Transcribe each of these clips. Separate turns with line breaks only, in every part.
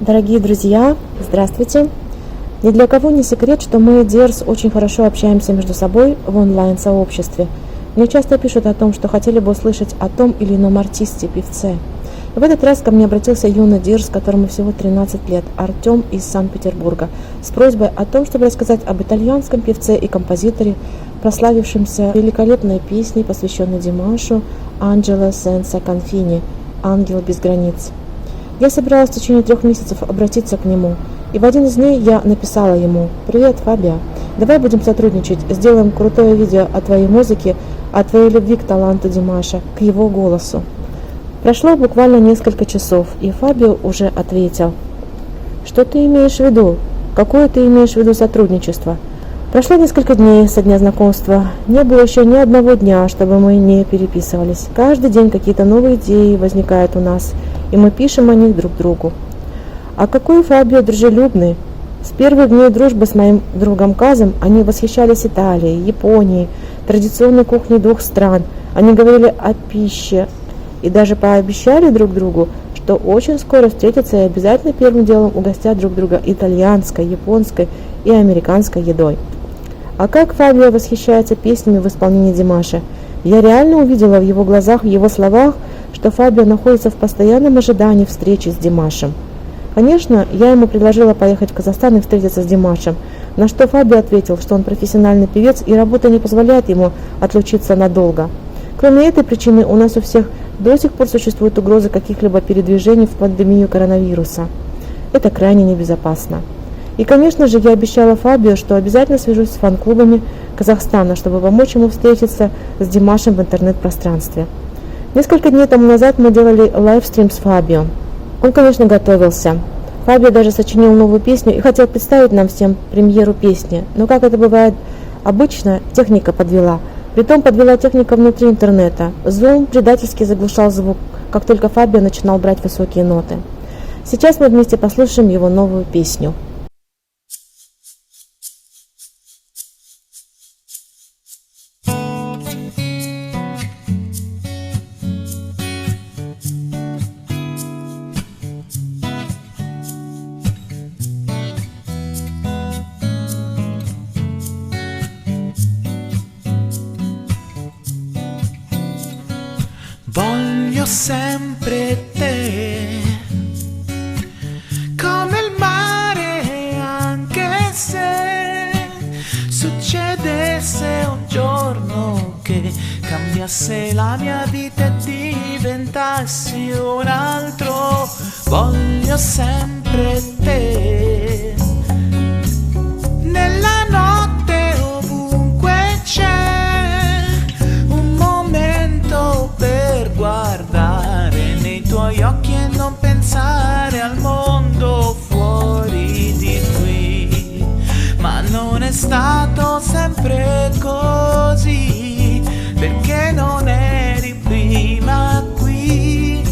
Дорогие друзья, здравствуйте! Ни для кого не секрет, что мы, Дирс, очень хорошо общаемся между собой в онлайн-сообществе. Мне часто пишут о том, что хотели бы услышать о том или ином артисте, певце. И в этот раз ко мне обратился юный Дирс, которому всего 13 лет, Артем из Санкт-Петербурга, с просьбой о том, чтобы рассказать об итальянском певце и композиторе, прославившемся великолепной песней, посвященной Димашу, Анджело Сенса Конфини «Ангел без границ». Я собиралась в течение 3 месяцев обратиться к нему, и в один из дней я написала ему: «Привет, Фабио, давай будем сотрудничать, сделаем крутое видео о твоей музыке, о твоей любви к таланту Димаша, к его голосу». Прошло буквально несколько часов, и Фабио уже ответил: «Что ты имеешь в виду? Какое ты имеешь в виду сотрудничество?» Прошло несколько дней со дня знакомства. Не было еще ни одного дня, чтобы мы не переписывались. Каждый день какие-то новые идеи возникают у нас, и мы пишем о них друг другу. А какой Фабио дружелюбный! С первых дней дружбы с моим другом Казом они восхищались Италией, Японией, традиционной кухней 2 стран. Они говорили о пище и даже пообещали друг другу, что очень скоро встретятся и обязательно первым делом угостят друг друга итальянской, японской и американской едой. А как Фабио восхищается песнями в исполнении Димаша! Я реально увидела в его глазах, в его словах, что Фабио находится в постоянном ожидании встречи с Димашем. Конечно, я ему предложила поехать в Казахстан и встретиться с Димашем, на что Фабио ответил, что он профессиональный певец и работа не позволяет ему отлучиться надолго. Кроме этой причины, у нас у всех до сих пор существует угроза каких-либо передвижений в пандемию коронавируса. Это крайне небезопасно. И, конечно же, я обещала Фабио, что обязательно свяжусь с фан-клубами Казахстана, чтобы помочь ему встретиться с Димашем в интернет-пространстве. Несколько дней тому назад мы делали лайвстрим с Фабио. Он, конечно, готовился. Фабио даже сочинил новую песню и хотел представить нам всем премьеру песни. Но, как это бывает обычно, техника подвела. Притом подвела техника внутри интернета. Zoom предательски заглушал звук, как только Фабио начинал брать высокие ноты. Сейчас мы вместе послушаем его новую песню.
Voglio sempre te, come il mare, anche se succedesse un giorno che cambiasse la mia vita e diventassi un altro. Voglio sempre te, nella notte ovunque c'è guardare nei tuoi occhi e non pensare al mondo fuori di qui. Ma non è stato sempre così, perché non eri prima qui.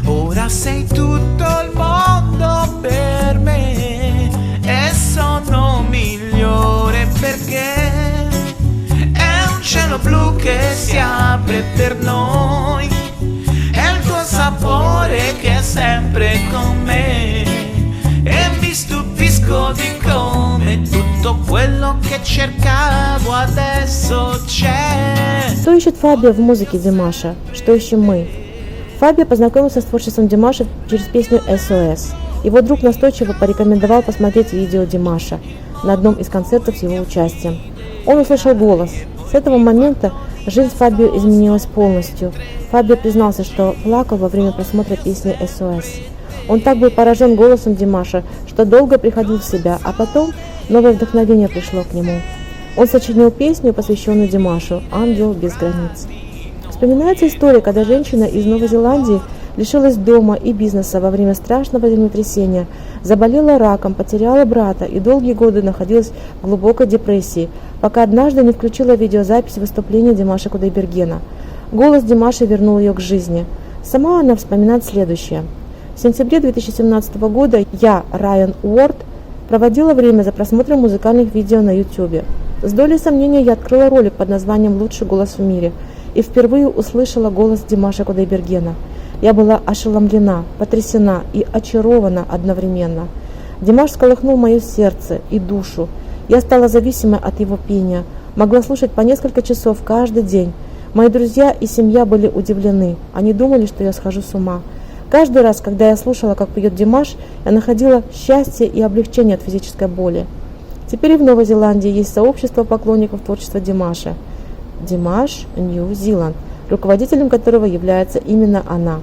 Ora sei tutto il mondo per me e sono migliore perché cielo blu che si apre per noi, è il tuo sapore che è sempre con me, e mi stupisco di come tutto quello che cercavo adesso c'è.
Что ищет Фабио в музыке Димаша? Что ищем мы? Фабио познакомился с творчеством Димаша через песню SOS. Его друг настойчиво порекомендовал посмотреть видео Димаша на одном из концертов с его участием. Он услышал голос. С этого момента жизнь Фабио изменилась полностью. Фабио признался, что плакал во время просмотра песни SOS. Он так был поражен голосом Димаша, что долго приходил в себя, а потом новое вдохновение пришло к нему. Он сочинил песню, посвященную Димашу «Ангел без границ». Вспоминается история, когда женщина из Новой Зеландии лишилась дома и бизнеса во время страшного землетрясения, заболела раком, потеряла брата и долгие годы находилась в глубокой депрессии, пока однажды не включила видеозапись выступления Димаша Кудайбергена. Голос Димаша вернул ее к жизни. Сама она вспоминает следующее. В сентябре 2017 года я, Райан Уорд, проводила время за просмотром музыкальных видео на YouTube. С долей сомнения я открыла ролик под названием «Лучший голос в мире» и впервые услышала голос Димаша Кудайбергена. Я была ошеломлена, потрясена и очарована одновременно. Димаш всколыхнул мое сердце и душу. Я стала зависимой от его пения, могла слушать по несколько часов каждый день. Мои друзья и семья были удивлены, они думали, что я схожу с ума. Каждый раз, когда я слушала, как поет Димаш, я находила счастье и облегчение от физической боли. Теперь и в Новой Зеландии есть сообщество поклонников творчества Димаша. Димаш Нью-Зеланд, руководителем которого является именно она.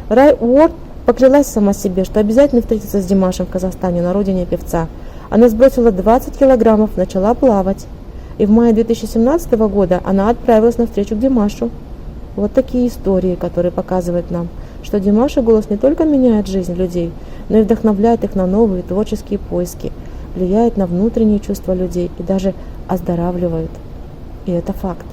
Рай Уорд поклялась сама себе, что обязательно встретится с Димашем в Казахстане, на родине певца. Она сбросила 20 килограммов, начала плавать. И в мае 2017 года она отправилась на встречу к Димашу. Вот такие истории, которые показывают нам, что Димаша голос не только меняет жизнь людей, но и вдохновляет их на новые творческие поиски, влияет на внутренние чувства людей и даже оздоравливает. И это факт.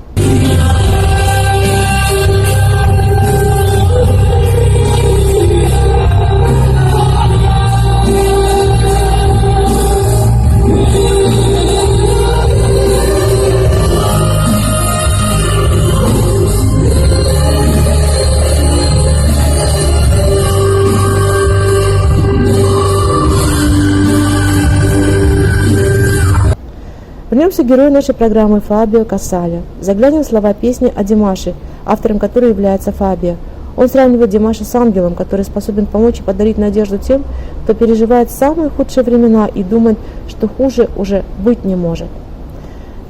Вернемся к герою нашей программы Фабио Кассаля. Заглянем в слова песни о Димаше, автором которой является Фабио. Он сравнивает Димаша с ангелом, который способен помочь и подарить надежду тем, кто переживает самые худшие времена и думает, что хуже уже быть не может.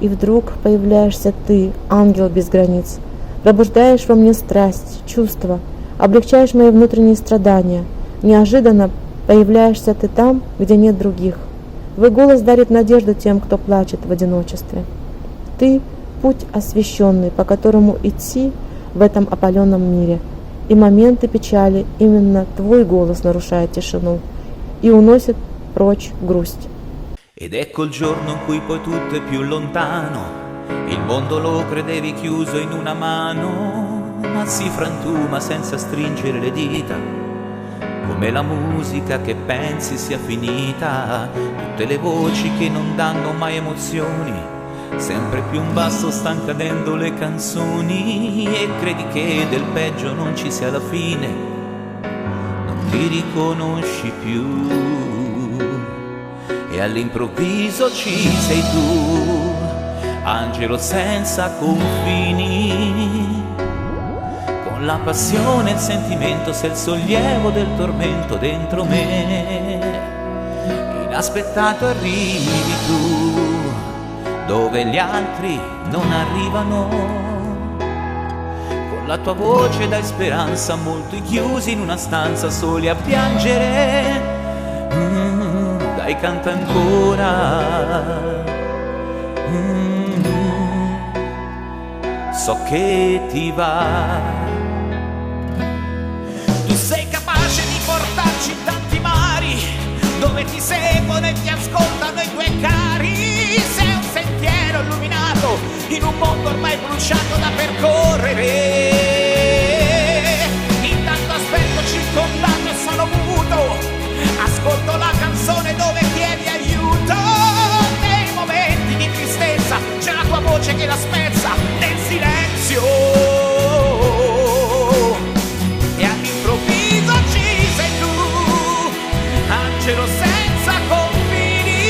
И вдруг появляешься ты, ангел без границ, пробуждаешь во мне страсть, чувства, облегчаешь мои внутренние страдания. Неожиданно появляешься ты там, где нет других. Твой голос дарит надежду тем, кто плачет в одиночестве. Ты – путь освященный, по которому идти в этом опаленном мире. И моменты печали именно твой голос нарушает тишину и уносит прочь грусть.
Ed ecco il giorno in cui poi tutto è più lontano, il mondo lo credevi chiuso in una mano, ma si frantuma senza stringere le dita. Come la musica che pensi sia finita, tutte le voci che non danno mai emozioni, sempre più in basso stan cadendo le canzoni e credi che del peggio non ci sia la fine, non ti riconosci più e all'improvviso ci sei tu, angelo senza confini. La passione, il sentimento, sei il sollievo del tormento dentro me. Inaspettato arrivi tu, dove gli altri non arrivano. Con la tua voce dai speranza a molti chiusi in una stanza soli a piangere. Dai, canta ancora. So che ti va. Sei capace di portarci in tanti mari, dove ti seguono e ti ascoltano i tuoi cari. Sei un sentiero illuminato in un mondo ormai bruciato da percorrere. Intanto aspetto circondato e sono muto, ascolto la canzone dove chiedi aiuto. Nei momenti di tristezza c'è la tua voce che la spezza nel silenzio. Angelo senza confini,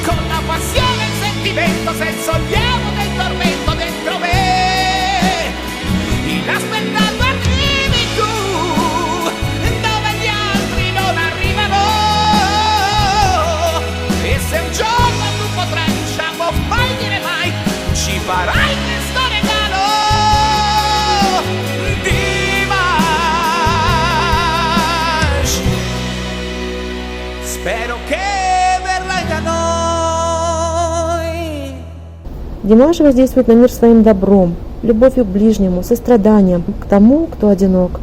con la passione e il sentimento, sei il sollievo del tormento dentro me. Inaspettato arrivi tu, dove gli altri non arrivano. E se un giorno tu potrai, diciamo, mai dire mai, ci farai questo regalo. Spero che verrai da noi.
Димаш воздействует на мир своим добром, любовью к ближнему, состраданием к тому, кто одинок.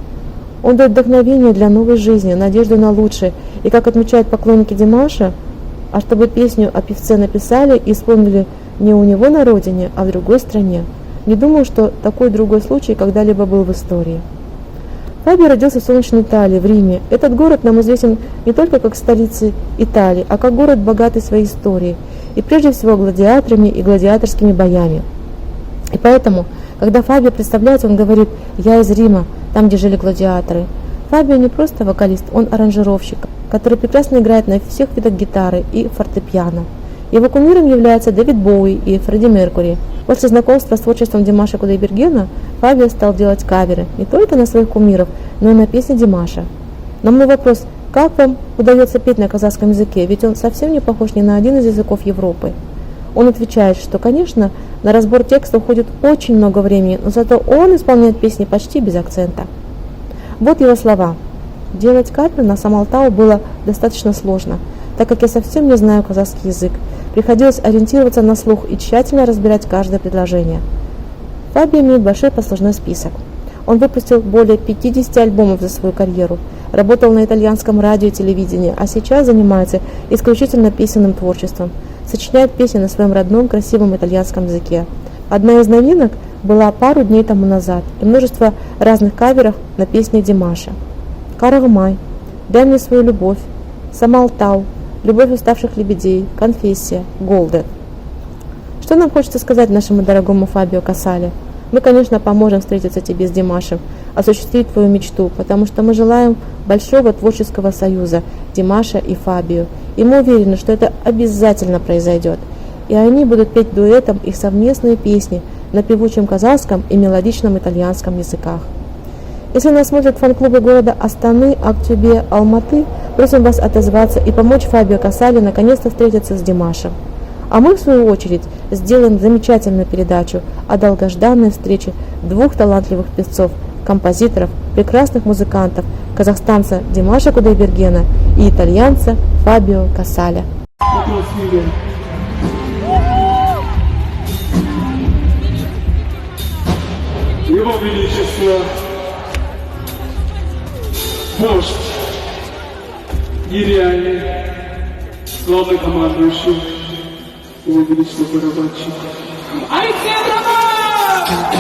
Он дает вдохновение для новой жизни, надежду на лучшее. И как отмечают поклонники Димаша, а чтобы песню о певце написали и исполнили не у него на родине, а в другой стране. Не думаю, что такой другой случай когда-либо был в истории. Фабио родился в солнечной Италии, в Риме. Этот город нам известен не только как столица Италии, а как город, богатый своей историей, и прежде всего гладиаторами и гладиаторскими боями. И поэтому, Когда Фабио представляется, он говорит: «Я из Рима, там, где жили гладиаторы». Фабио не просто вокалист, он аранжировщик, который прекрасно играет на всех видах гитары и фортепиано. Его кумиром являются Дэвид Боуи и Фредди Меркьюри. После знакомства с творчеством Димаша Кудайбергена Фабио стал делать каверы не только на своих кумиров, но и на песни Димаша. На мой вопрос: как вам удается петь на казахском языке, ведь он совсем не похож ни на один из языков Европы? Он отвечает, что, конечно, на разбор текста уходит очень много времени, но зато он исполняет песни почти без акцента. Вот его слова. Делать каверы на Самалтау было достаточно сложно, так как я совсем не знаю казахский язык. Приходилось ориентироваться на слух и тщательно разбирать каждое предложение. Фабио имеет большой послужной список. Он выпустил более 50 альбомов за свою карьеру, работал на итальянском радио и телевидении, а сейчас занимается исключительно песенным творчеством, сочиняет песни на своем родном красивом итальянском языке. Одна из новинок была пару дней тому назад, и множество разных каверов на песни Димаша. «Карагмай», «Дай мне свою любовь», «Самалтау», «Любовь уставших лебедей», «Конфессия», «Голден». Что нам хочется сказать нашему дорогому Фабио Касале? Мы, конечно, поможем встретиться тебе с Димашем, осуществить твою мечту, потому что мы желаем большого творческого союза Димаша и Фабио, и мы уверены, что это обязательно произойдет. И они будут петь дуэтом их совместные песни на певучем казахском и мелодичном итальянском языках. Если нас смотрят фан-клубы города Астаны, Актюбе, Алматы, просим вас отозваться и помочь Фабио Касале наконец-то встретиться с Димашем. А мы, в свою очередь, сделаем замечательную передачу о долгожданной встрече двух талантливых певцов, композиторов, прекрасных музыкантов, казахстанца Димаша Кудайбергена и итальянца Фабио Касаля.
Его Величество, вождь, нереальный, главнокомандующий, Его Величество барабанщик. Алексей Абрамов!